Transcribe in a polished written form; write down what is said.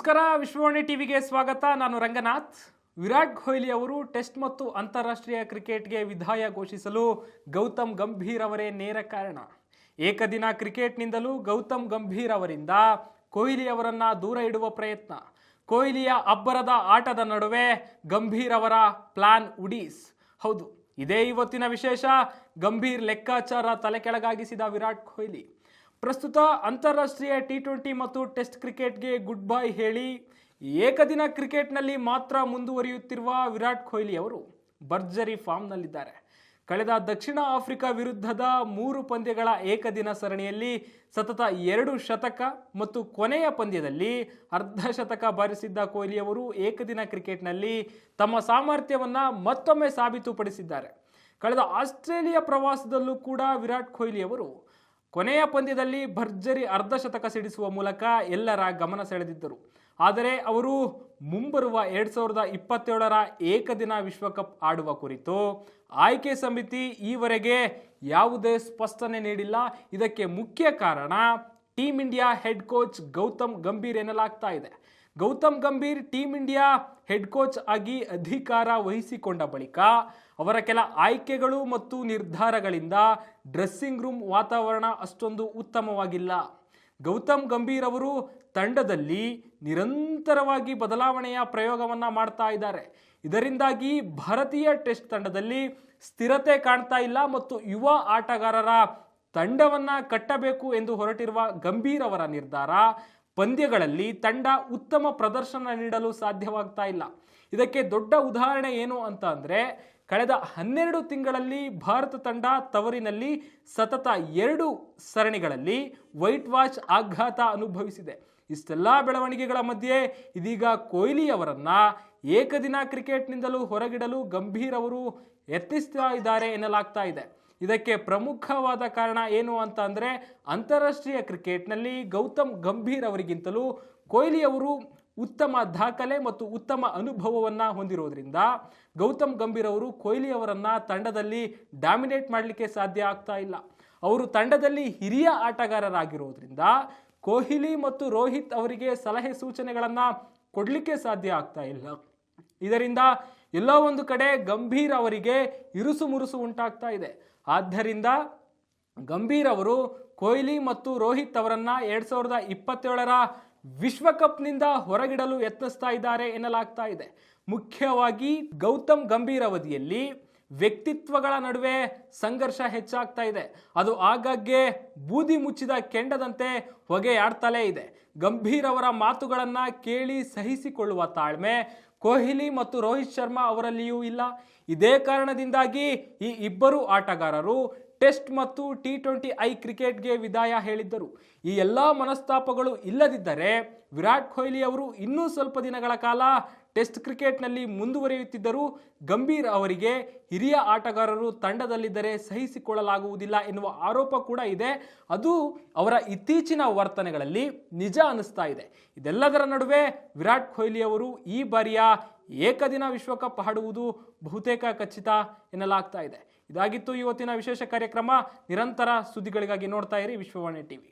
ನಮಸ್ಕಾರ, ವಿಶ್ವವಾಣಿ ಟಿವಿಗೆ ಸ್ವಾಗತ. ನಾನು ರಂಗನಾಥ್. ವಿರಾಟ್ ಕೊಹ್ಲಿ ಅವರು ಟೆಸ್ಟ್ ಮತ್ತು ಅಂತಾರಾಷ್ಟ್ರೀಯ ಕ್ರಿಕೆಟ್ಗೆ ವಿದಾಯ ಘೋಷಿಸಲು ಗೌತಮ್ ಗಂಭೀರ್ ಅವರೇ ನೇರ ಕಾರಣ. ಏಕದಿನ ಕ್ರಿಕೆಟ್ನಿಂದಲೂ ಗೌತಮ್ ಗಂಭೀರ್ ಅವರಿಂದ ಕೊಹ್ಲಿ ಅವರನ್ನ ದೂರ ಇಡುವ ಪ್ರಯತ್ನ. ಕೊಹ್ಲಿಯ ಅಬ್ಬರದ ಆಟದ ನಡುವೆ ಗಂಭೀರ್ ಅವರ ಪ್ಲಾನ್ ಉಡೀಸ್. ಹೌದು, ಇದೇ ಇವತ್ತಿನ ವಿಶೇಷ. ಗಂಭೀರ್ ಲೆಕ್ಕಾಚಾರ ತಲೆ ಕೆಳಗಾಗಿಸಿದ ವಿರಾಟ್ ಕೊಹ್ಲಿ ಪ್ರಸ್ತುತ ಅಂತಾರಾಷ್ಟ್ರೀಯ T20 ಮತ್ತು ಟೆಸ್ಟ್ ಕ್ರಿಕೆಟ್ಗೆ ಗುಡ್ ಬೈ ಹೇಳಿ ಏಕದಿನ ಕ್ರಿಕೆಟ್ನಲ್ಲಿ ಮಾತ್ರ ಮುಂದುವರಿಯುತ್ತಿರುವ ವಿರಾಟ್ ಕೊಹ್ಲಿ ಅವರು ಭರ್ಜರಿ ಫಾರ್ಮ್ನಲ್ಲಿದ್ದಾರೆ. ಕಳೆದ ದಕ್ಷಿಣ ಆಫ್ರಿಕಾ ವಿರುದ್ಧದ 3 ಪಂದ್ಯಗಳ ಏಕದಿನ ಸರಣಿಯಲ್ಲಿ ಸತತ 2 ಶತಕ ಮತ್ತು ಕೊನೆಯ ಪಂದ್ಯದಲ್ಲಿ ಅರ್ಧ ಶತಕ ಬಾರಿಸಿದ್ದ ಕೊಹ್ಲಿ ಅವರು ಏಕದಿನ ಕ್ರಿಕೆಟ್ನಲ್ಲಿ ತಮ್ಮ ಸಾಮರ್ಥ್ಯವನ್ನು ಮತ್ತೊಮ್ಮೆ ಸಾಬೀತುಪಡಿಸಿದ್ದಾರೆ. ಕಳೆದ ಆಸ್ಟ್ರೇಲಿಯಾ ಪ್ರವಾಸದಲ್ಲೂ ಕೂಡ ವಿರಾಟ್ ಕೊಹ್ಲಿ ಅವರು ಕೊನೆಯ ಪಂದ್ಯದಲ್ಲಿ ಭರ್ಜರಿ ಅರ್ಧ ಶತಕ ಸಿಡಿಸುವ ಮೂಲಕ ಎಲ್ಲರ ಗಮನ ಸೆಳೆದಿದ್ದರು. ಆದರೆ ಅವರು ಮುಂಬರುವ 2027ರ ಏಕದಿನ ವಿಶ್ವಕಪ್ ಆಡುವ ಕುರಿತು ಆಯ್ಕೆ ಸಮಿತಿ ಈವರೆಗೆ ಯಾವುದೇ ಸ್ಪಷ್ಟನೆ ನೀಡಿಲ್ಲ. ಇದಕ್ಕೆ ಮುಖ್ಯ ಕಾರಣ team India head coach Gautam Gambhir ಎನ್ನಲಾಗ್ತಾ ಇದೆ. Gautam Gambhir team India head coach ಆಗಿ ಅಧಿಕಾರ ವಹಿಸಿಕೊಂಡ ಬಳಿಕ ಅವರ ಕೆಲ ಆಯ್ಕೆಗಳು ಮತ್ತು ನಿರ್ಧಾರಗಳಿಂದ ಡ್ರೆಸ್ಸಿಂಗ್ ರೂಮ್ ವಾತಾವರಣ ಅಷ್ಟೊಂದು ಉತ್ತಮವಾಗಿಲ್ಲ. ಗೌತಮ್ ಗಂಭೀರ್ ಅವರು ತಂಡದಲ್ಲಿ ನಿರಂತರವಾಗಿ ಬದಲಾವಣೆಯ ಪ್ರಯೋಗವನ್ನು ಮಾಡ್ತಾ ಇದ್ದಾರೆ. ಇದರಿಂದಾಗಿ ಭಾರತೀಯ ಟೆಸ್ಟ್ ತಂಡದಲ್ಲಿ ಸ್ಥಿರತೆ ಕಾಣ್ತಾ ಇಲ್ಲ ಮತ್ತು ಯುವ ಆಟಗಾರರ ತಂಡವನ್ನು ಕಟ್ಟಬೇಕು ಎಂದು ಹೊರಟಿರುವ ಗಂಭೀರ್ ಅವರ ನಿರ್ಧಾರ ಪಂದ್ಯಗಳಲ್ಲಿ ತಂಡ ಉತ್ತಮ ಪ್ರದರ್ಶನ ನೀಡಲು ಸಾಧ್ಯವಾಗ್ತಾ ಇಲ್ಲ. ಇದಕ್ಕೆ ದೊಡ್ಡ ಉದಾಹರಣೆ ಏನು ಅಂತ ಅಂದರೆ, ಕಳೆದ 12 ತಿಂಗಳಲ್ಲಿ ಭಾರತ ತಂಡ ತವರಿನಲ್ಲಿ ಸತತ 2 ಸರಣಿಗಳಲ್ಲಿ ವೈಟ್ ವಾಶ್ ಆಘಾತ ಅನುಭವಿಸಿದೆ. ಇಷ್ಟೆಲ್ಲ ಬೆಳವಣಿಗೆಗಳ ಮಧ್ಯೆ ಇದೀಗ ಕೊಹ್ಲಿ ಅವರನ್ನ ಏಕದಿನ ಕ್ರಿಕೆಟ್ನಿಂದಲೂ ಹೊರಗಿಡಲು ಗಂಭೀರ್ ಅವರು ಯತ್ನಿಸ್ತಾ ಇದ್ದಾರೆ ಎನ್ನಲಾಗ್ತಾ ಇದೆ. ಇದಕ್ಕೆ ಪ್ರಮುಖವಾದ ಕಾರಣ ಏನು ಅಂತ ಅಂದರೆ, ಅಂತಾರಾಷ್ಟ್ರೀಯ ಕ್ರಿಕೆಟ್ನಲ್ಲಿ ಗೌತಮ್ ಗಂಭೀರ್ ಅವರಿಗಿಂತಲೂ ಕೊಹ್ಲಿ ಅವರು ಉತ್ತಮ ದಾಖಲೆ ಮತ್ತು ಉತ್ತಮ ಅನುಭವವನ್ನು ಹೊಂದಿರೋದ್ರಿಂದ ಗೌತಮ್ ಗಂಭೀರ್ ಅವರು ಕೊಹ್ಲಿ ಅವರನ್ನು ತಂಡದಲ್ಲಿ ಡಾಮಿನೇಟ್ ಮಾಡಲಿಕ್ಕೆ ಸಾಧ್ಯ ಆಗ್ತಾ ಇಲ್ಲ. ಅವರು ತಂಡದಲ್ಲಿ ಹಿರಿಯ ಆಟಗಾರರಾಗಿರೋದ್ರಿಂದ ಕೊಹ್ಲಿ ಮತ್ತು ರೋಹಿತ್ ಅವರಿಗೆ ಸಲಹೆ ಸೂಚನೆಗಳನ್ನು ಕೊಡಲಿಕ್ಕೆ ಸಾಧ್ಯ ಆಗ್ತಾ ಇಲ್ಲ. ಇದರಿಂದ ಎಲ್ಲೋ ಒಂದು ಕಡೆ ಗಂಭೀರ್ ಅವರಿಗೆ ಇರುಸು ಮುರುಸು ಉಂಟಾಗ್ತಾ ಇದೆ. ಆದ್ದರಿಂದ ಗಂಭೀರ್ ಅವರು ಕೊಹ್ಲಿ ಮತ್ತು ರೋಹಿತ್ ಅವರನ್ನ 2027ರ ವಿಶ್ವಕಪ್ನಿಂದ ಹೊರಗಿಡಲು ಯತ್ನಿಸ್ತಾ ಇದ್ದಾರೆ ಎನ್ನಲಾಗ್ತಾ ಇದೆ. ಮುಖ್ಯವಾಗಿ ಗೌತಮ್ ಗಂಭೀರ್ ಅವಧಿಯಲ್ಲಿ ವ್ಯಕ್ತಿತ್ವಗಳ ನಡುವೆ ಸಂಘರ್ಷ ಹೆಚ್ಚಾಗ್ತಾ ಇದೆ. ಅದು ಆಗಾಗ್ಗೆ ಬೂದಿ ಮುಚ್ಚಿದ ಕೆಂಡದಂತೆ ಹೊಗೆಯಾಡ್ತಲೇ ಇದೆ. ಗಂಭೀರ್ ಅವರ ಮಾತುಗಳನ್ನು ಕೇಳಿ ಸಹಿಸಿಕೊಳ್ಳುವ ತಾಳ್ಮೆ ಕೊಹ್ಲಿ ಮತ್ತು ರೋಹಿತ್ ಶರ್ಮಾ ಅವರಲ್ಲಿಯೂ ಇಲ್ಲ. ಇದೇ ಕಾರಣದಿಂದಾಗಿ ಈ ಇಬ್ಬರು ಆಟಗಾರರು ಟೆಸ್ಟ್ ಮತ್ತು T20I ಕ್ರಿಕೆಟ್ಗೆ ವಿದಾಯ ಹೇಳಿದ್ದರು. ಈ ಎಲ್ಲ ಮನಸ್ತಾಪಗಳು ಇಲ್ಲದಿದ್ದರೆ ವಿರಾಟ್ ಕೊಹ್ಲಿ ಅವರು ಇನ್ನೂ ಸ್ವಲ್ಪ ದಿನಗಳ ಕಾಲ ಟೆಸ್ಟ್ ಕ್ರಿಕೆಟ್ನಲ್ಲಿ ಮುಂದುವರಿಯುತ್ತಿದ್ದರು. ಗಂಭೀರ್ ಅವರಿಗೆ ಹಿರಿಯ ಆಟಗಾರರು ತಂಡದಲ್ಲಿದ್ದರೆ ಸಹಿಸಿಕೊಳ್ಳಲಾಗುವುದಿಲ್ಲ ಎನ್ನುವ ಆರೋಪ ಕೂಡ ಇದೆ. ಅದು ಅವರ ಇತ್ತೀಚಿನ ವರ್ತನೆಗಳಲ್ಲಿ ನಿಜ ಅನ್ನಿಸ್ತಾ ಇದೆ. ಇದೆಲ್ಲದರ ನಡುವೆ ವಿರಾಟ್ ಕೊಹ್ಲಿ ಅವರು ಈ ಬಾರಿಯ ಏಕದಿನ ವಿಶ್ವಕಪ್ ಆಡುವುದು ಬಹುತೇಕ ಖಚಿತ ಎನ್ನಲಾಗ್ತಾ ಇದೆ. ಇದಾಗಿತ್ತು ಇವತ್ತಿನ ವಿಶೇಷ ಕಾರ್ಯಕ್ರಮ. ನಿರಂತರ ಸುದ್ದಿಗಳಿಗಾಗಿ ನೋಡ್ತಾ ಇರಿ ವಿಶ್ವವಾಣಿ ಟಿವಿ.